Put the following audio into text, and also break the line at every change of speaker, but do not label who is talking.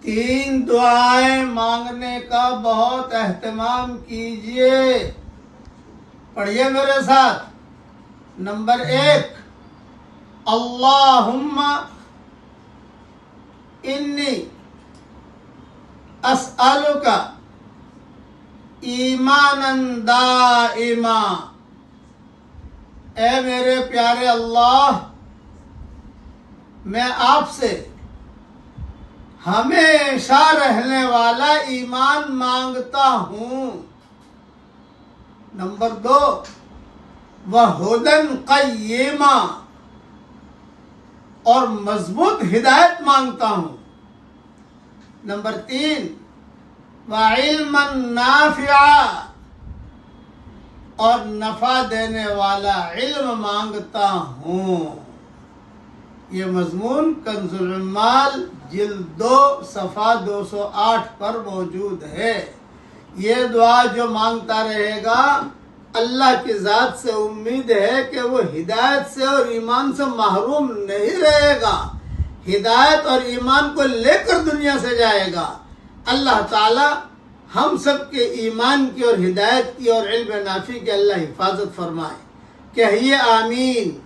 3 دعائیں مانگنے کا بہت اہتمام کیجئے. پڑھیے میرے ساتھ. نمبر 1، اللہم انی اسألک ایمانا دائما. اے میرے پیارے اللہ، میں آپ سے ہمیشہ رہنے والا ایمان مانگتا ہوں. نمبر 2، وَہُدًى قَيِّمًا، اور مضبوط ہدایت مانگتا ہوں. نمبر 3، وَعِلْمًا نَافِعًا، اور نفع دینے والا علم مانگتا ہوں. یہ مضمون کنز العمال جلد 2 صفحہ 208 پر موجود ہے. یہ دعا جو مانگتا رہے گا، اللہ کی ذات سے امید ہے کہ وہ ہدایت سے اور ایمان سے محروم نہیں رہے گا. ہدایت اور ایمان کو لے کر دنیا سے جائے گا. اللہ تعالی ہم سب کے ایمان کی اور ہدایت کی اور علم نافع کی اللہ حفاظت فرمائے. کہیے آمین.